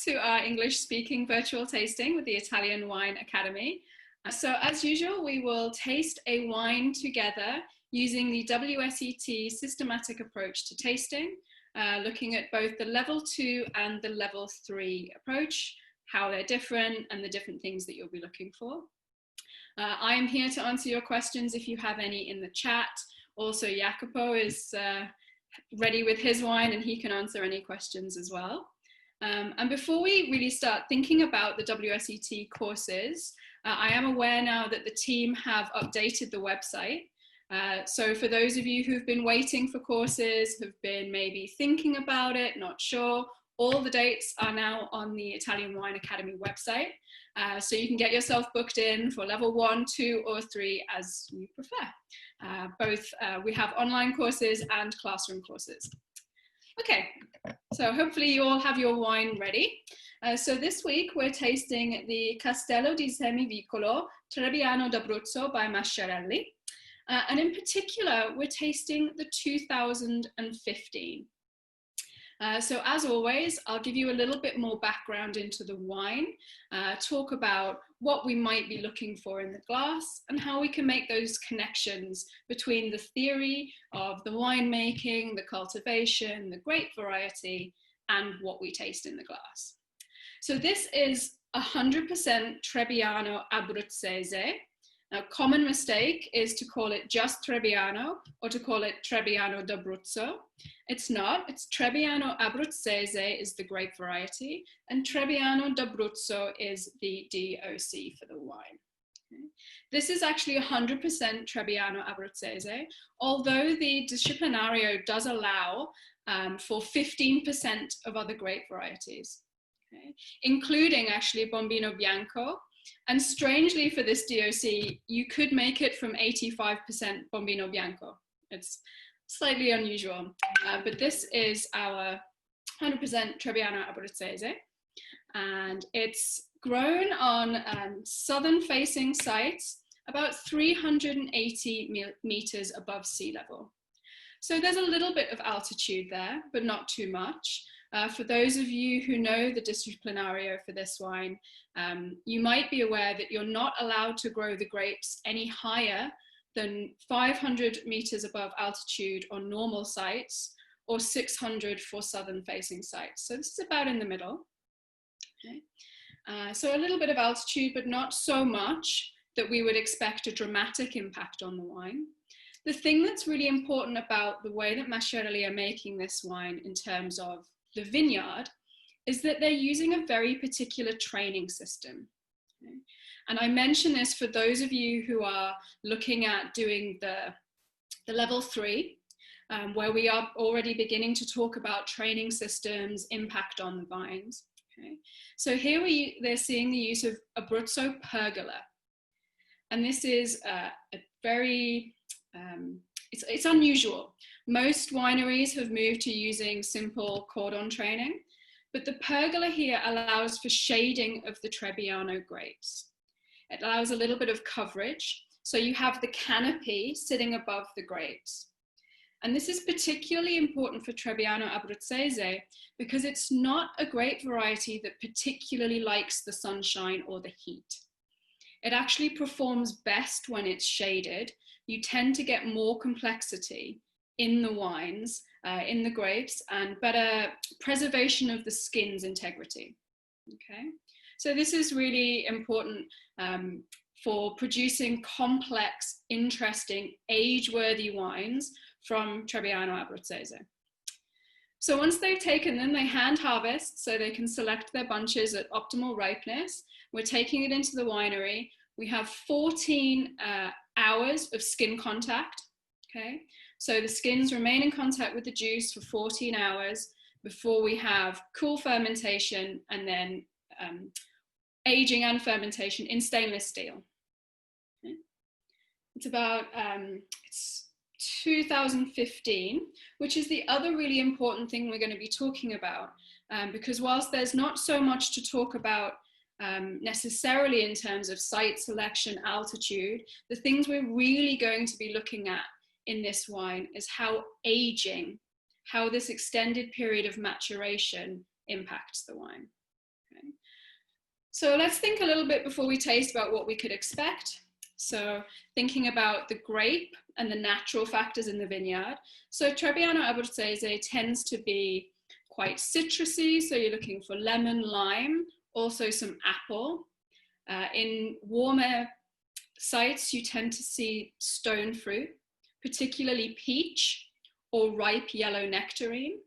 to our English speaking virtual tasting with the Italian Wine Academy. So as usual, we will taste a wine together using the WSET systematic approach to tasting, looking at both the level 2 and the level 3 approach, how they're different and the different things that you'll be looking for. I am here to answer your questions if you have any in the chat. Also, Jacopo is ready with his wine and he can answer any questions as well. And before we really start thinking about the WSET courses, I am aware now that the team have updated the website. So for those of you who've been waiting for courses, have been maybe thinking about it, not sure, all the dates are now on the Italian Wine Academy website. So you can get yourself booked in for level 1, 2, or 3 as you prefer. We have online courses and classroom courses. Okay, so hopefully you all have your wine ready. So this week we're tasting the Castello di Semivicoli Trebbiano D'Abruzzo by Masciarelli. And in particular, we're tasting the 2015. So as always, I'll give you a little bit more background into the wine, talk about what we might be looking for in the glass and how we can make those connections between the theory of the winemaking, the cultivation, the grape variety, and what we taste in the glass. So this is 100% Trebbiano Abruzzese. Now, common mistake is to call it just Trebbiano or to call it Trebbiano D'Abruzzo. It's not, it's Trebbiano Abruzzese is the grape variety and Trebbiano D'Abruzzo is the DOC for the wine. Okay. This is actually 100% Trebbiano Abruzzese, although the disciplinario does allow for 15% of other grape varieties, okay, including actually Bombino Bianco. And strangely for this DOC, you could make it from 85% Bombino Bianco. It's slightly unusual, but this is our 100% Trebbiano Abruzzese. And it's grown on southern facing sites, about 380 meters above sea level. So there's a little bit of altitude there, but not too much. For those of you who know the disciplinario for this wine, you might be aware that you're not allowed to grow the grapes any higher than 500 meters above altitude on normal sites or 600 for southern facing sites. So this is about in the middle. Okay. So a little bit of altitude, but not so much that we would expect a dramatic impact on the wine. The thing that's really important about the way that Masciarelli are making this wine in terms of the vineyard is that they're using a very particular training system. Okay? And I mention this for those of you who are looking at doing the level 3, where we are already beginning to talk about training systems, impact on the vines. Okay? So here they're seeing the use of Abruzzo pergola. And this is a very, it's unusual. Most wineries have moved to using simple cordon training, but the pergola here allows for shading of the Trebbiano grapes. It allows a little bit of coverage, so you have the canopy sitting above the grapes. And this is particularly important for Trebbiano Abruzzese because it's not a grape variety that particularly likes the sunshine or the heat. It actually performs best when it's shaded. You tend to get more complexity in the wines, in the grapes, and better preservation of the skin's integrity. Okay, so this is really important for producing complex, interesting, age-worthy wines from Trebbiano Abruzzese. So once they've taken them, they hand harvest so they can select their bunches at optimal ripeness. We're taking it into the winery. We have 14 hours of skin contact. Okay, so the skins remain in contact with the juice for 14 hours before we have cool fermentation and then aging and fermentation in stainless steel. Okay. It's about, it's 2015, which is the other really important thing we're going to be talking about, because whilst there's not so much to talk about necessarily in terms of site selection, altitude, the things we're really going to be looking at in this wine is how aging, how this extended period of maturation impacts the wine. So let's think a little bit before we taste about what we could expect. So thinking about the grape and the natural factors in the vineyard. So Trebbiano Abruzzese tends to be quite citrusy. So you're looking for lemon, lime, also some apple. In warmer sites, you tend to see stone fruit, particularly peach or ripe yellow nectarine.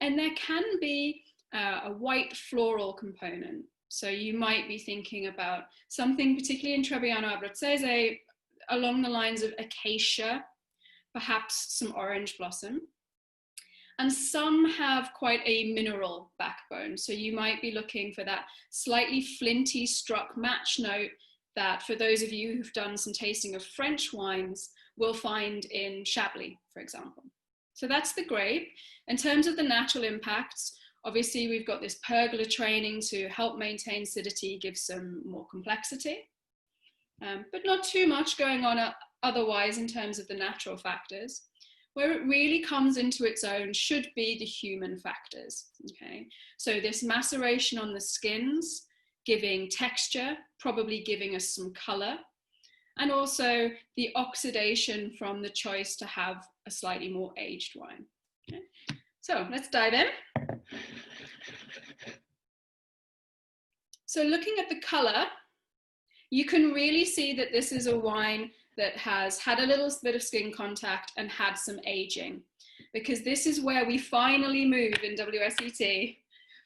And there can be a white floral component. So you might be thinking about something, particularly in Trebbiano Abruzzese, along the lines of acacia, perhaps some orange blossom. And some have quite a mineral backbone. So you might be looking for that slightly flinty struck match note that, for those of you who've done some tasting of French wines, will find in Chablis, for example. So that's the grape. In terms of the natural impacts, obviously we've got this pergola training to help maintain acidity, give some more complexity, but not too much going on otherwise in terms of the natural factors. Where it really comes into its own should be the human factors, okay? So this maceration on the skins, giving texture, probably giving us some color, and also the oxidation from the choice to have a slightly more aged wine. Okay? So let's dive in. So looking at the color, you can really see that this is a wine that has had a little bit of skin contact and had some aging, because this is where we finally move in WSET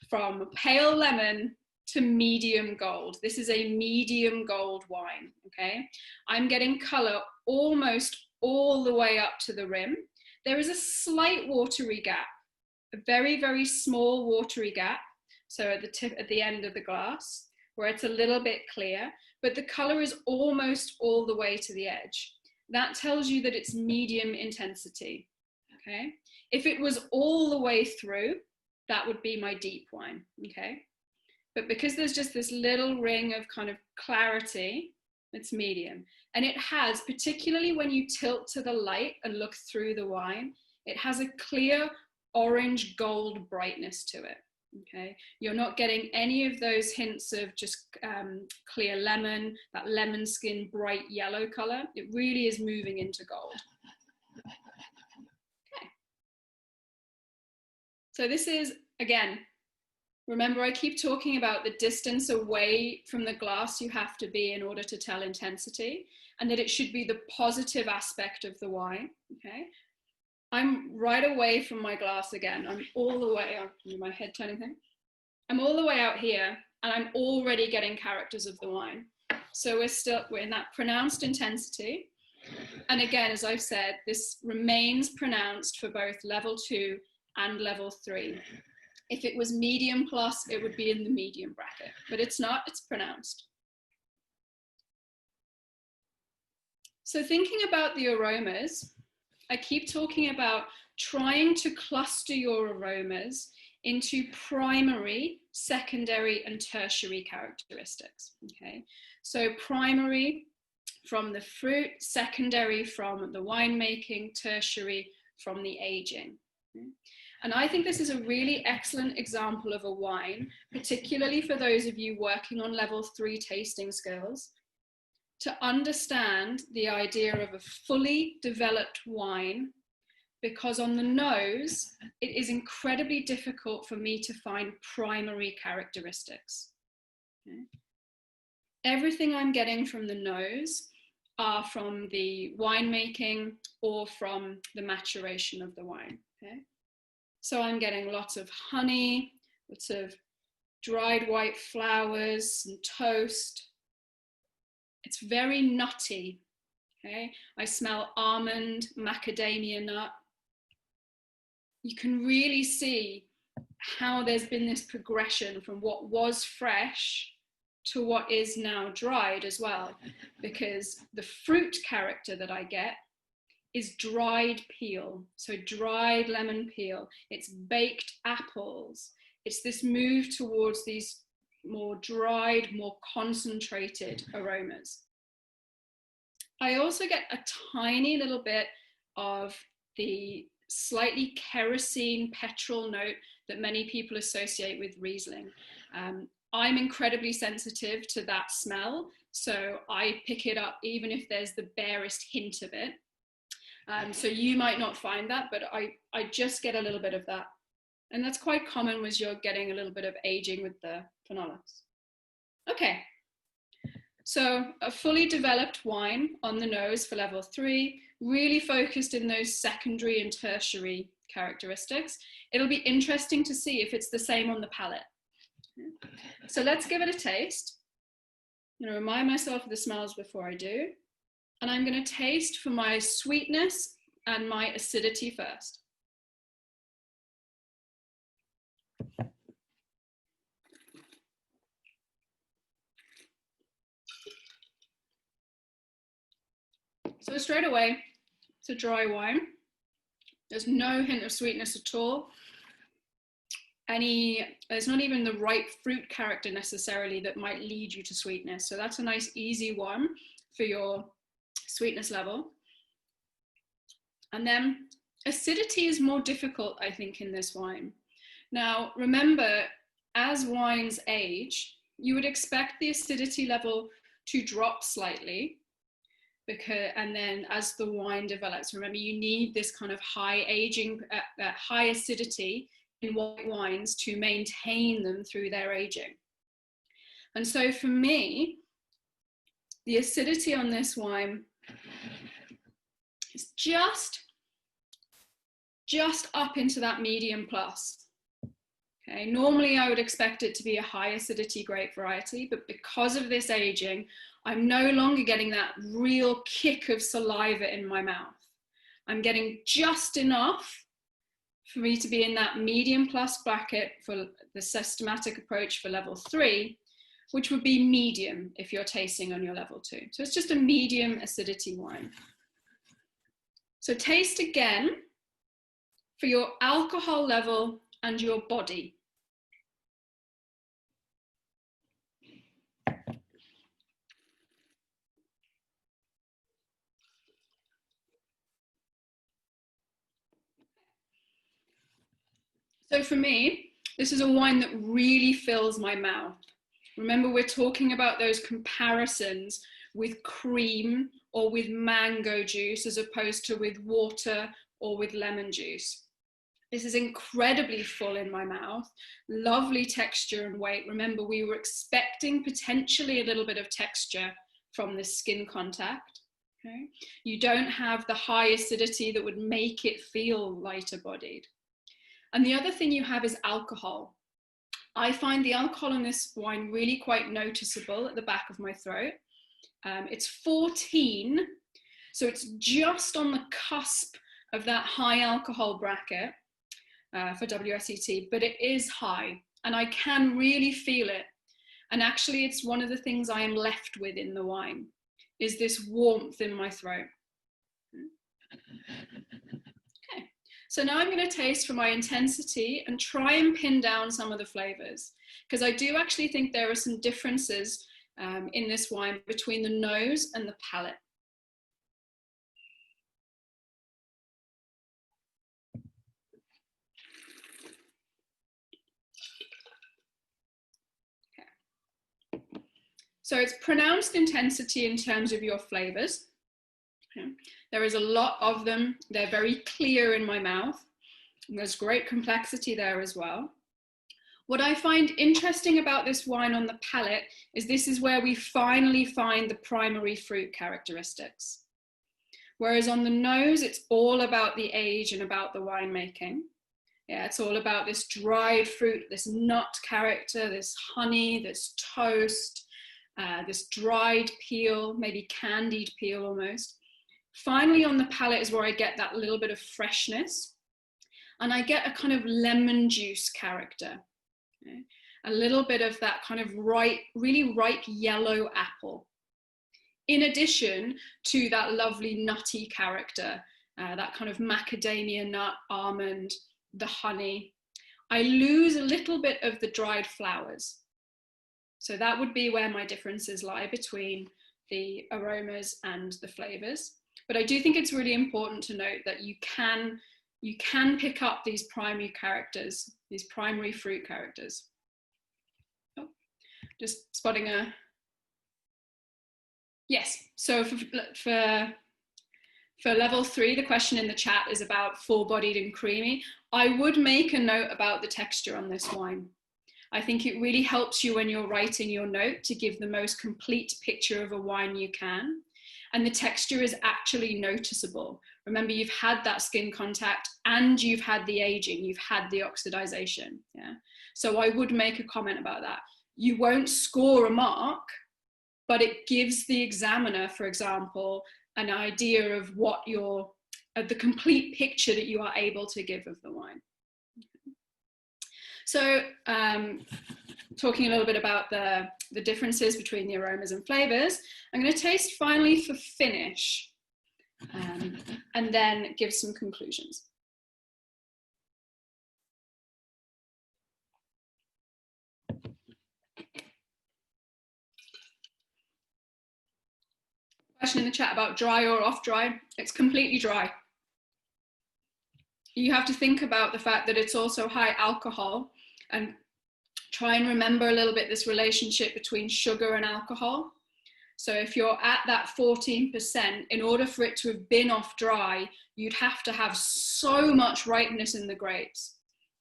from pale lemon to medium gold. This is a medium gold wine, okay? I'm getting color almost all the way up to the rim. There is a slight watery gap, a very, very small watery gap. So at the tip, at the end of the glass, where it's a little bit clear, but the color is almost all the way to the edge. That tells you that it's medium intensity, okay? If it was all the way through, that would be my deep wine, okay? But because there's just this little ring of kind of clarity, it's medium. And it has, particularly when you tilt to the light and look through the wine, it has a clear orange gold brightness to it, okay? You're not getting any of those hints of just clear lemon, that lemon skin, bright yellow color. It really is moving into gold. Okay. So this is, again, remember, I keep talking about the distance away from the glass you have to be in order to tell intensity, and that it should be the positive aspect of the wine, okay? I'm right away from my glass again. I'm all the way out, my head turning thing. I'm all the way out here, and I'm already getting characters of the wine. So we're in that pronounced intensity. And again, as I've said, this remains pronounced for both level 2 and level 3. If it was medium plus, it would be in the medium bracket, but it's not, it's pronounced. So thinking about the aromas, I keep talking about trying to cluster your aromas into primary, secondary, and tertiary characteristics, okay? So primary from the fruit, secondary from the winemaking, tertiary from the aging. Okay? And I think this is a really excellent example of a wine, particularly for those of you working on level 3 tasting skills, to understand the idea of a fully developed wine, because on the nose, it is incredibly difficult for me to find primary characteristics. Okay? Everything I'm getting from the nose are from the winemaking or from the maturation of the wine. Okay? So I'm getting lots of honey, lots of dried white flowers and toast. It's very nutty, okay? I smell almond, macadamia nut. You can really see how there's been this progression from what was fresh to what is now dried as well, because the fruit character that I get is dried peel, so dried lemon peel. It's baked apples. It's this move towards these more dried, more concentrated aromas. I also get a tiny little bit of the slightly kerosene petrol note that many people associate with Riesling. I'm incredibly sensitive to that smell, so I pick it up even if there's the barest hint of it. So you might not find that, but I just get a little bit of that. And that's quite common as you're getting a little bit of aging with the phenolics. Okay, so a fully developed wine on the nose for level 3, really focused in those secondary and tertiary characteristics. It'll be interesting to see if it's the same on the palate. So let's give it a taste. I'm going to remind myself of the smells before I do. And I'm going to taste for my sweetness and my acidity first. So straight away, it's a dry wine. There's no hint of sweetness at all. There's not even the ripe fruit character necessarily that might lead you to sweetness. So that's a nice easy one for your sweetness level. And then acidity is more difficult, I think, in this wine. Now, remember, as wines age, you would expect the acidity level to drop slightly, and then as the wine develops, remember, you need this kind of high acidity in white wines to maintain them through their aging. And so for me, the acidity on this wine is just up into that medium plus. Okay, normally I would expect it to be a high acidity grape variety, but because of this aging, I'm no longer getting that real kick of saliva in my mouth. I'm getting just enough for me to be in that medium plus bracket for the systematic approach for level 3, which would be medium if you're tasting on your level 2. So it's just a medium acidity wine. So taste again for your alcohol level and your body. So for me, this is a wine that really fills my mouth. Remember, we're talking about those comparisons with cream or with mango juice as opposed to with water or with lemon juice. This is incredibly full in my mouth, lovely texture and weight. Remember, we were expecting potentially a little bit of texture from the skin contact. Okay? You don't have the high acidity that would make it feel lighter bodied. And the other thing you have is alcohol. I find the alcohol in this wine really quite noticeable at the back of my throat. It's 14, so it's just on the cusp of that high alcohol bracket for WSET, but it is high and I can really feel it. And actually it's one of the things I am left with in the wine, is this warmth in my throat. Okay, so now I'm going to taste for my intensity and try and pin down some of the flavors, because I do actually think there are some differences in this wine between the nose and the palate. So it's pronounced intensity in terms of your flavors. Okay. There is a lot of them. They're very clear in my mouth. And there's great complexity there as well. What I find interesting about this wine on the palate is this is where we finally find the primary fruit characteristics. Whereas on the nose, it's all about the age and about the winemaking. Yeah, it's all about this dried fruit, this nut character, this honey, this toast, this dried peel, maybe candied peel almost. Finally on the palate is where I get that little bit of freshness, and I get a kind of lemon juice character. Okay? A little bit of that kind of really ripe yellow apple, in addition to that lovely nutty character, that kind of macadamia nut, almond, the honey. I lose a little bit of the dried flowers. So that would be where my differences lie between the aromas and the flavors. But I do think it's really important to note that you can pick up these primary characters, these primary fruit characters. Oh. Just spotting a, yes. So for level 3, the question in the chat is about full-bodied and creamy. I would make a note about the texture on this wine. I think it really helps you when you're writing your note to give the most complete picture of a wine you can. And the texture is actually noticeable. Remember, you've had that skin contact and you've had the aging, you've had the oxidization. Yeah. So I would make a comment about that. You won't score a mark, but it gives the examiner, for example, an idea of what the complete picture that you are able to give of the wine. So talking a little bit about the differences between the aromas and flavors, I'm going to taste finally for finish and then give some conclusions. Question in the chat about dry or off dry. It's completely dry. You have to think about the fact that it's also high alcohol, and try and remember a little bit this relationship between sugar and alcohol. So if you're at that 14%, in order for it to have been off dry, you'd have to have so much ripeness in the grapes.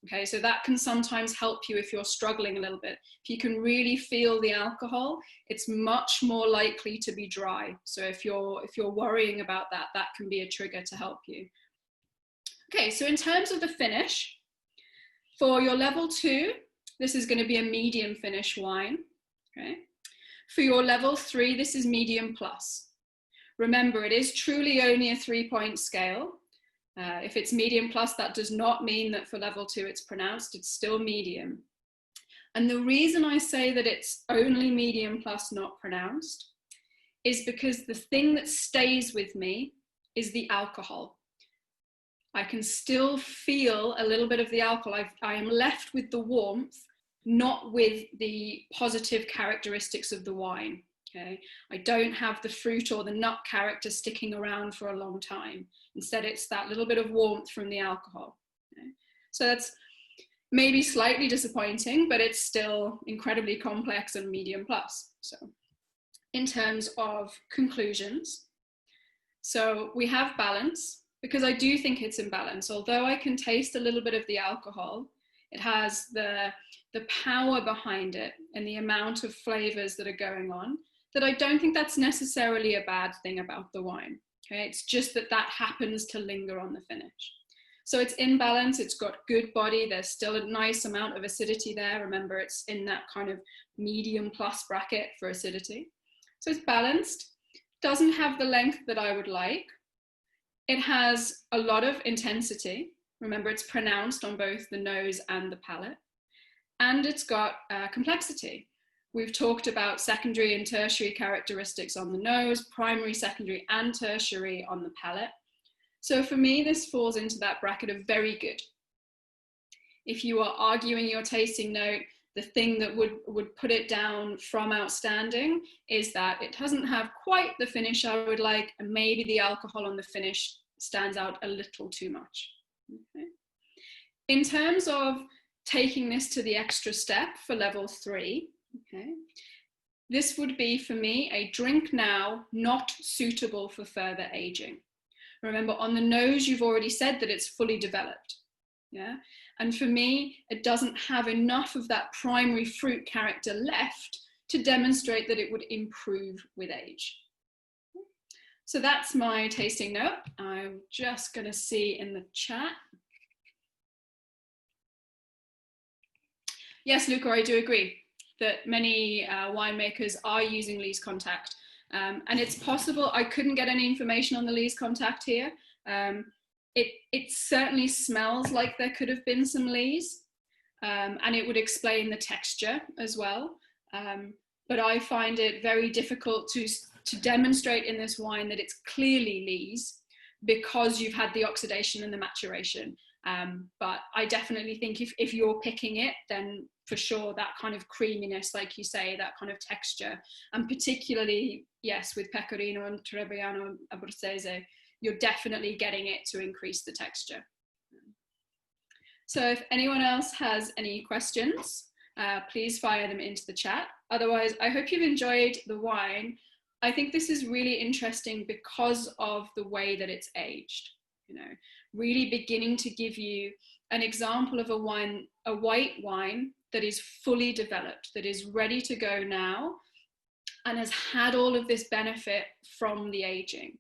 Okay, so that can sometimes help you if you're struggling a little bit. If you can really feel the alcohol, it's much more likely to be dry. So if you're worrying about that, that can be a trigger to help you. Okay, so in terms of the finish, for your level 2, this is going to be a medium finish wine. Okay. For your level 3, this is medium plus. Remember, it is truly only a 3-point scale. If it's medium plus, that does not mean that for level 2 it's pronounced, it's still medium. And the reason I say that it's only medium plus, not pronounced, is because the thing that stays with me is the alcohol. I can still feel a little bit of the alcohol. I am left with the warmth, not with the positive characteristics of the wine. Okay, I don't have the fruit or the nut character sticking around for a long time. Instead, it's that little bit of warmth from the alcohol. Okay? So that's maybe slightly disappointing, but it's still incredibly complex and medium plus. So in terms of conclusions, so we have balance, because I do think it's in balance. Although I can taste a little bit of the alcohol, it has the power behind it and the amount of flavors that are going on, that I don't think that's necessarily a bad thing about the wine. Okay, it's just that happens to linger on the finish. So it's in balance, it's got good body, there's still a nice amount of acidity there. Remember, it's in that kind of medium plus bracket for acidity. So it's balanced, doesn't have the length that I would like. It has a lot of intensity. Remember, it's pronounced on both the nose and the palate. And it's got complexity. We've talked about secondary and tertiary characteristics on the nose, primary, secondary, and tertiary on the palate. So for me, this falls into that bracket of very good. If you are arguing your tasting note, the thing that would put it down from outstanding is that it doesn't have quite the finish I would like, and maybe the alcohol on the finish stands out a little too much. Okay. In terms of taking this to the extra step for level 3, okay, this would be for me a drink now, not suitable for further aging. Remember, on the nose, you've already said that it's fully developed. Yeah. And for me, it doesn't have enough of that primary fruit character left to demonstrate that it would improve with age. So that's my tasting note. I'm just going to see in the chat. Yes, Luca, I do agree that many winemakers are using lees contact. And it's possible, I couldn't get any information on the lees contact here. It certainly smells like there could have been some lees, and it would explain the texture as well. But I find it very difficult to demonstrate in this wine that it's clearly lees, because you've had the oxidation and the maturation. But I definitely think if you're picking it, then for sure that kind of creaminess, like you say, that kind of texture, and particularly, yes, with Pecorino and Trebbiano Abruzzese, you're definitely getting it to increase the texture. So if anyone else has any questions, please fire them into the chat. Otherwise, I hope you've enjoyed the wine. I think this is really interesting because of the way that it's aged, you know, really beginning to give you an example of a wine, a white wine that is fully developed, that is ready to go now, and has had all of this benefit from the aging.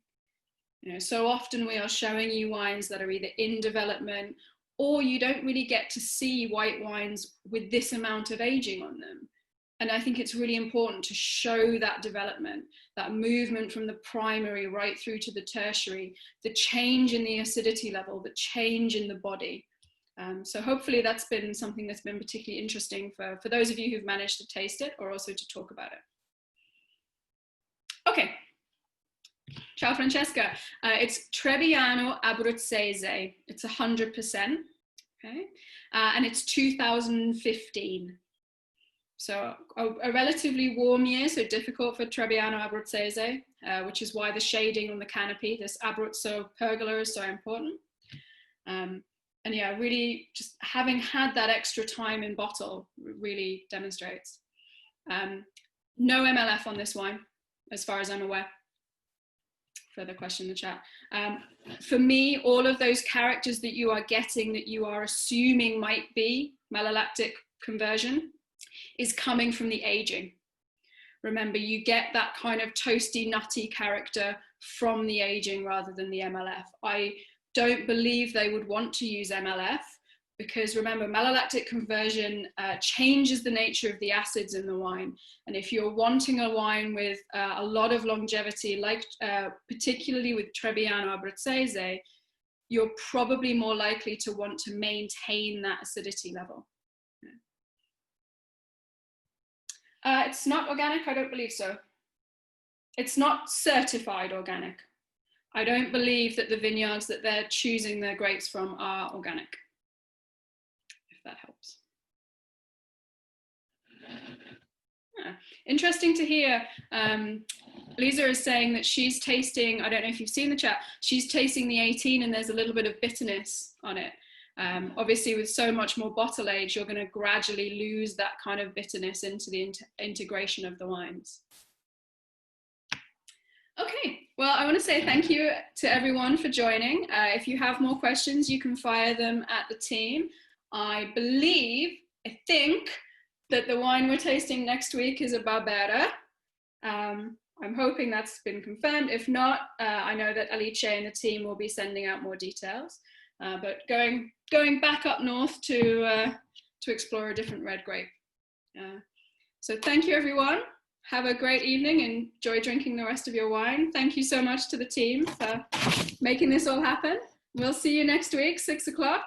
You know, so often we are showing you wines that are either in development, or you don't really get to see white wines with this amount of aging on them. And I think it's really important to show that development, that movement from the primary right through to the tertiary, the change in the acidity level, the change in the body. So hopefully that's been something that's been particularly interesting for those of you who've managed to taste it, or also to talk about it. Okay. Ciao Francesca. It's Trebbiano Abruzzese. It's 100%. Okay. And it's 2015. So a relatively warm year, so difficult for Trebbiano Abruzzese, which is why the shading on the canopy, this Abruzzo pergola, is so important. And yeah, really just having had that extra time in bottle really demonstrates. No MLF on this wine, as far as I'm aware. Further question in the chat. For me, all of those characters that you are getting, that you are assuming might be malolactic conversion, is coming from the aging. Remember, you get that kind of toasty, nutty character from the aging rather than the MLF. I don't believe they would want to use MLF because, remember, malolactic conversion changes the nature of the acids in the wine. And if you're wanting a wine with a lot of longevity, like particularly with Trebbiano Abruzzese, you're probably more likely to want to maintain that acidity level. It's not organic, I don't believe so. It's not certified organic. I don't believe that the vineyards that they're choosing their grapes from are organic, if that helps. Yeah. Interesting to hear. Lisa is saying that she's tasting, I don't know if you've seen the chat, she's tasting the 18 and there's a little bit of bitterness on it. Obviously, with so much more bottle age, you're going to gradually lose that kind of bitterness into the integration of the wines. Okay, well, I want to say thank you to everyone for joining. If you have more questions, you can fire them at the team. I think that the wine we're tasting next week is a Barbera. I'm hoping that's been confirmed. If not, I know that Alice and the team will be sending out more details. But going back up north to explore a different red grape. So thank you, everyone. Have a great evening and enjoy drinking the rest of your wine. Thank you so much to the team for making this all happen. We'll see you next week, 6 o'clock,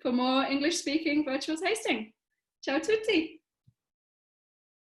for more English-speaking virtual tasting. Ciao tutti.